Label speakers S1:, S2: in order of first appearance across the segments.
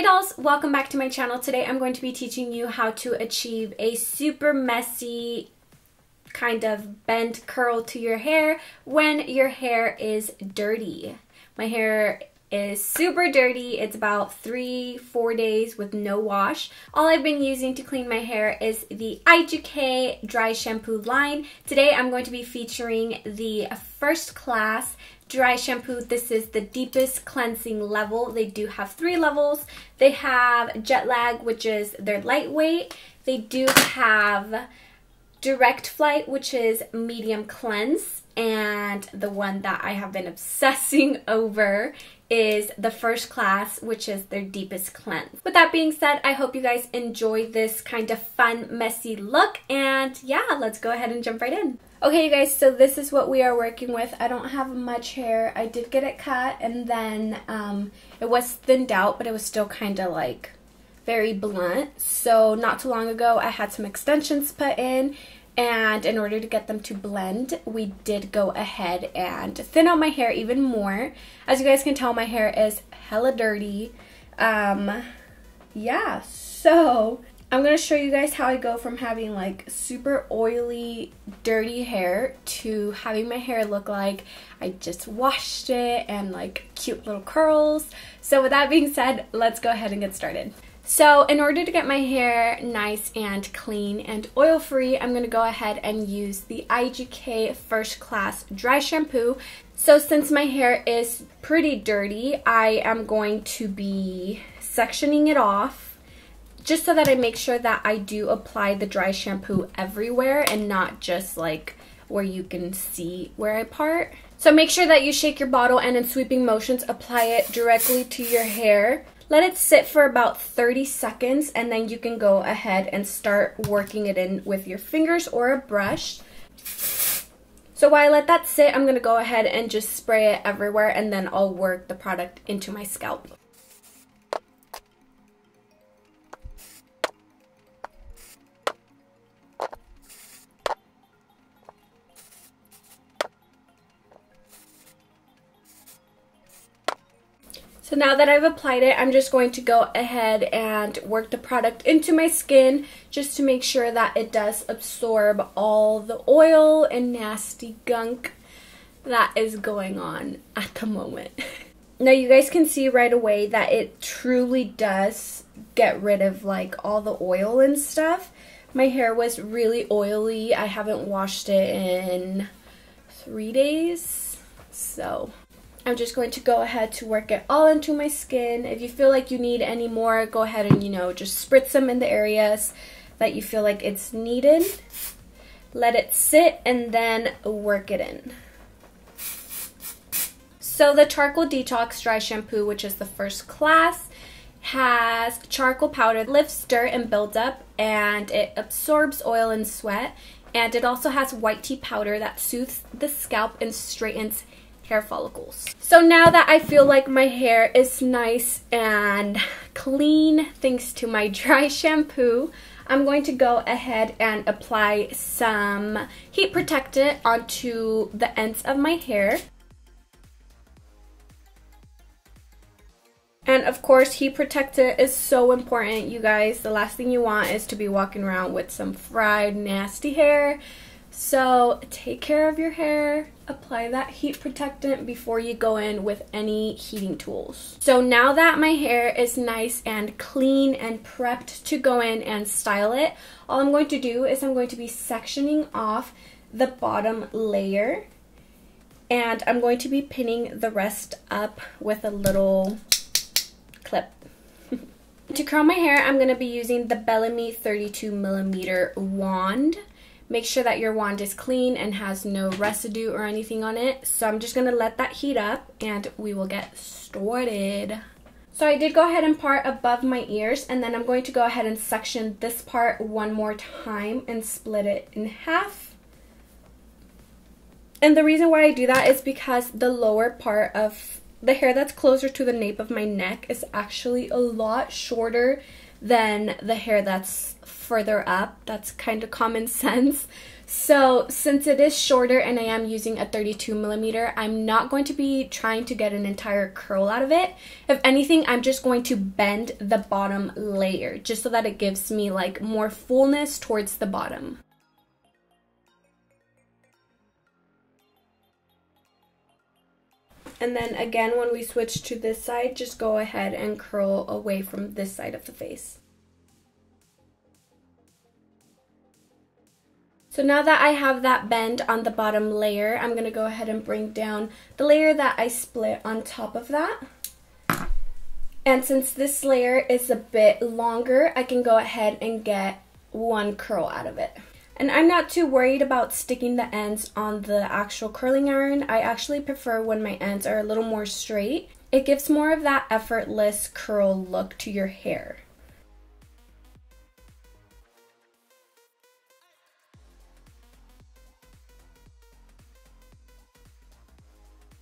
S1: dolls, welcome back to my channel. Today I'm going to be teaching you how to achieve a super messy kind of bend curl to your hair when your hair is dirty. My hair is super dirty. It's about 3-4 days with no wash. All I've been using to clean my hair is the IGK dry shampoo line. Today I'm going to be featuring the first class dry shampoo. This is the deepest cleansing level. They do have 3 levels. They have jet lag, which is their lightweight. They do have direct flight, which is medium cleanse, and the one that I have been obsessing over is the first class, which is their deepest cleanse. With that being said, I hope you guys enjoy this kind of fun, messy look, and yeah, let's go ahead and jump right in. Okay, you guys, so this is what we are working with. I don't have much hair. I did get it cut, and then it was thinned out, but it was still kind of like very blunt. So not too long ago, I had some extensions put in, and in order to get them to blend, we did go ahead and thin out my hair even more. As you guys can tell, my hair is hella dirty. Yeah, so I'm going to show you guys how I go from having like super oily, dirty hair to having my hair look like I just washed it and like cute little curls. So with that being said, let's go ahead and get started. So in order to get my hair nice and clean and oil-free, I'm going to go ahead and use the IGK First Class Dry Shampoo. So since my hair is pretty dirty, I am going to be sectioning it off just so that I make sure that I do apply the dry shampoo everywhere and not just like where you can see where I part. So make sure that you shake your bottle and in sweeping motions apply it directly to your hair. Let it sit for about 30 seconds and then you can go ahead and start working it in with your fingers or a brush. So while I let that sit, I'm going to go ahead and just spray it everywhere and then I'll work the product into my scalp. So now that I've applied it, I'm just going to go ahead and work the product into my skin just to make sure that it does absorb all the oil and nasty gunk that is going on at the moment. Now you guys can see right away that it truly does get rid of like all the oil and stuff. My hair was really oily. I haven't washed it in 3 days, so I'm just going to go ahead to work it all into my skin. If you feel like you need any more, go ahead and, you know, just spritz them in the areas that you feel like it's needed. Let it sit and then work it in. So the Charcoal Detox Dry Shampoo, which is the first class, has charcoal powder that lifts dirt and buildup, and it absorbs oil and sweat. And it also has white tea powder that soothes the scalp and straightens hair follicles. So now that I feel like my hair is nice and clean thanks to my dry shampoo, I'm going to go ahead and apply some heat protectant onto the ends of my hair. And of course, heat protectant is so important, you guys. The last thing you want is to be walking around with some fried, nasty hair. So take care of your hair, apply that heat protectant before you go in with any heating tools. So now that my hair is nice and clean and prepped to go in and style it, all I'm going to do is I'm going to be sectioning off the bottom layer, and I'm going to be pinning the rest up with a little clip. To curl my hair, I'm going to be using the Bellamy 32mm wand. Make sure that your wand is clean and has no residue or anything on it. So I'm just going to let that heat up and we will get started. So I did go ahead and part above my ears, and then I'm going to go ahead and section this part one more time and split it in half. And the reason why I do that is because the lower part of the hair that's closer to the nape of my neck is actually a lot shorter than the hair that's further up. That's kind of common sense. So since it is shorter and I am using a 32mm, I'm not going to be trying to get an entire curl out of it. If anything, I'm just going to bend the bottom layer just so that it gives me like more fullness towards the bottom. And then again, when we switch to this side, just go ahead and curl away from this side of the face. So now that I have that bend on the bottom layer, I'm going to go ahead and bring down the layer that I split on top of that. And since this layer is a bit longer, I can go ahead and get one curl out of it. And I'm not too worried about sticking the ends on the actual curling iron. I actually prefer when my ends are a little more straight. It gives more of that effortless curl look to your hair.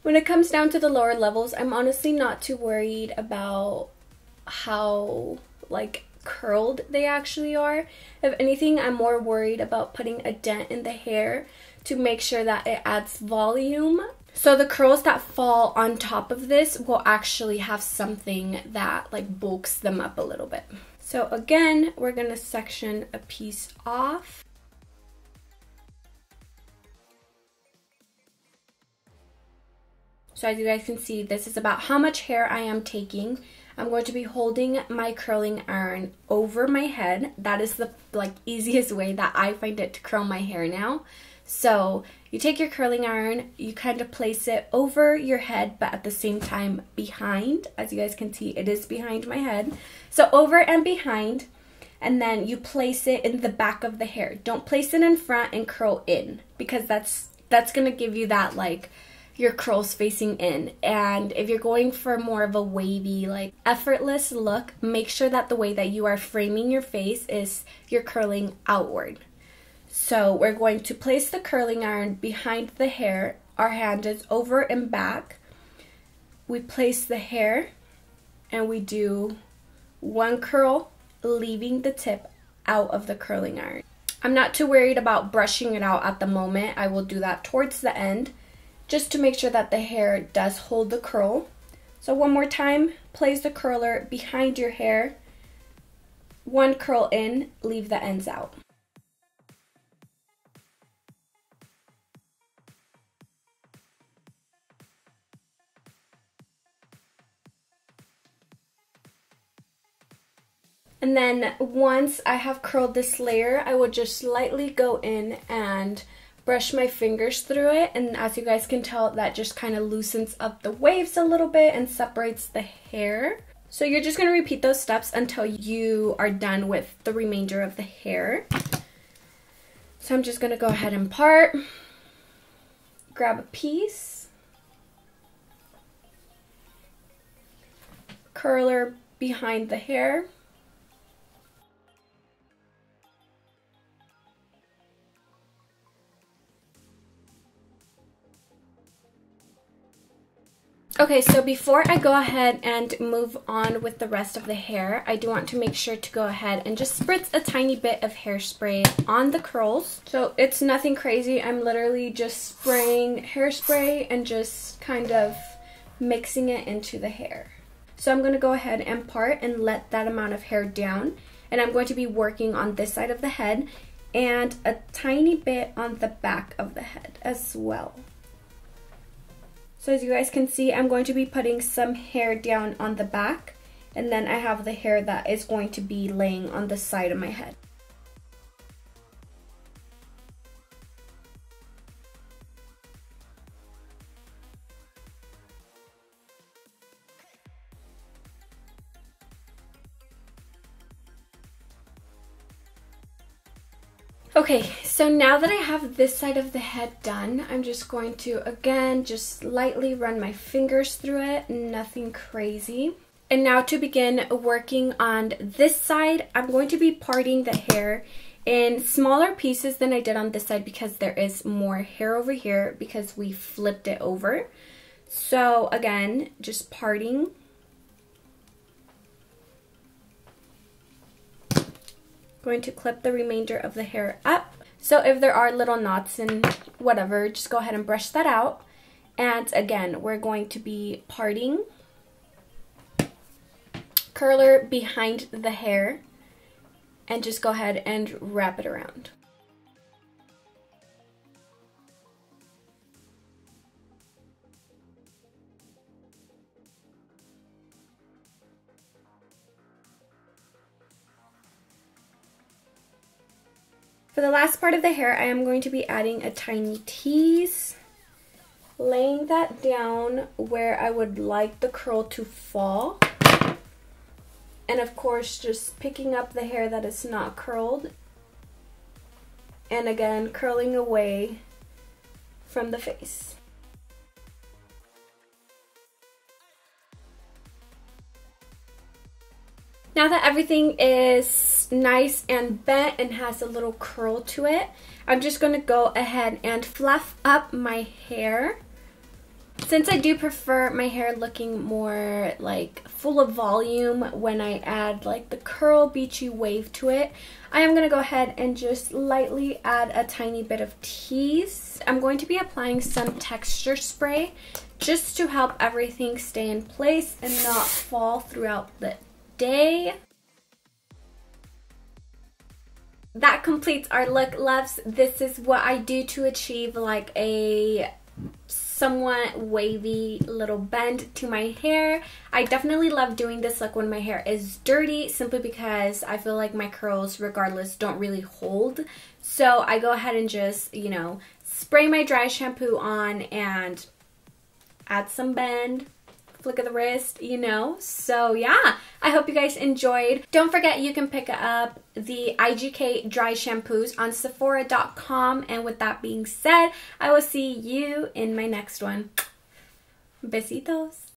S1: When it comes down to the lower levels, I'm honestly not too worried about how like curled they actually are. If anything, I'm more worried about putting a dent in the hair to make sure that it adds volume. So the curls that fall on top of this will actually have something that like bulks them up a little bit. So again, we're gonna section a piece off. So as you guys can see, this is about how much hair I am taking. I'm going to be holding my curling iron over my head. That is the easiest way that I find it to curl my hair now. So you take your curling iron, you kind of place it over your head, but at the same time behind. As you guys can see, it is behind my head. So over and behind, and then you place it in the back of the hair. Don't place it in front and curl in, because that's gonna give you that like your curls facing in. And if you're going for more of a wavy, like effortless look, make sure that the way that you are framing your face is you're curling outward. So we're going to place the curling iron behind the hair. Our hand is over and back. We place the hair and we do one curl, leaving the tip out of the curling iron. I'm not too worried about brushing it out at the moment. I will do that towards the end, just to make sure that the hair does hold the curl. So one more time, place the curler behind your hair, one curl in, leave the ends out. And then once I have curled this layer, I will just lightly go in and brush my fingers through it, and as you guys can tell, that just kind of loosens up the waves a little bit and separates the hair. So you're just going to repeat those steps until you are done with the remainder of the hair. So I'm just going to go ahead and part, grab a piece, curler behind the hair, okay, so before I go ahead and move on with the rest of the hair, I do want to make sure to go ahead and just spritz a tiny bit of hairspray on the curls. So it's nothing crazy. I'm literally just spraying hairspray and just kind of mixing it into the hair. So I'm going to go ahead and part and let that amount of hair down. And I'm going to be working on this side of the head and a tiny bit on the back of the head as well. So as you guys can see, I'm going to be putting some hair down on the back, and then I have the hair that is going to be laying on the side of my head. Okay, so now that I have this side of the head done, I'm just going to, again, just lightly run my fingers through it, nothing crazy. And now to begin working on this side, I'm going to be parting the hair in smaller pieces than I did on this side because there is more hair over here because we flipped it over. So again, just parting. Going to clip the remainder of the hair up. So if there are little knots and whatever, just go ahead and brush that out. And again, we're going to be parting curler behind the hair and just go ahead and wrap it around. For the last part of the hair, I am going to be adding a tiny tease, laying that down where I would like the curl to fall. And of course, just picking up the hair that is not curled. And again, curling away from the face. Now that everything is nice and bent and has a little curl to it, I'm just going to go ahead and fluff up my hair. Since I do prefer my hair looking more like full of volume when I add like the curl beachy wave to it, I am going to go ahead and just lightly add a tiny bit of tease. I'm going to be applying some texture spray just to help everything stay in place and not fall throughout the day. That completes our look, loves. This is what I do to achieve like a somewhat wavy little bend to my hair. I definitely love doing this look when my hair is dirty, simply because I feel like my curls regardless don't really hold. So I go ahead and just, you know, spray my dry shampoo on and add some bend, flick of the wrist, you know. So yeah, I hope you guys enjoyed. Don't forget you can pick up the IGK dry shampoos on Sephora.com. And with that being said, I will see you in my next one. Besitos.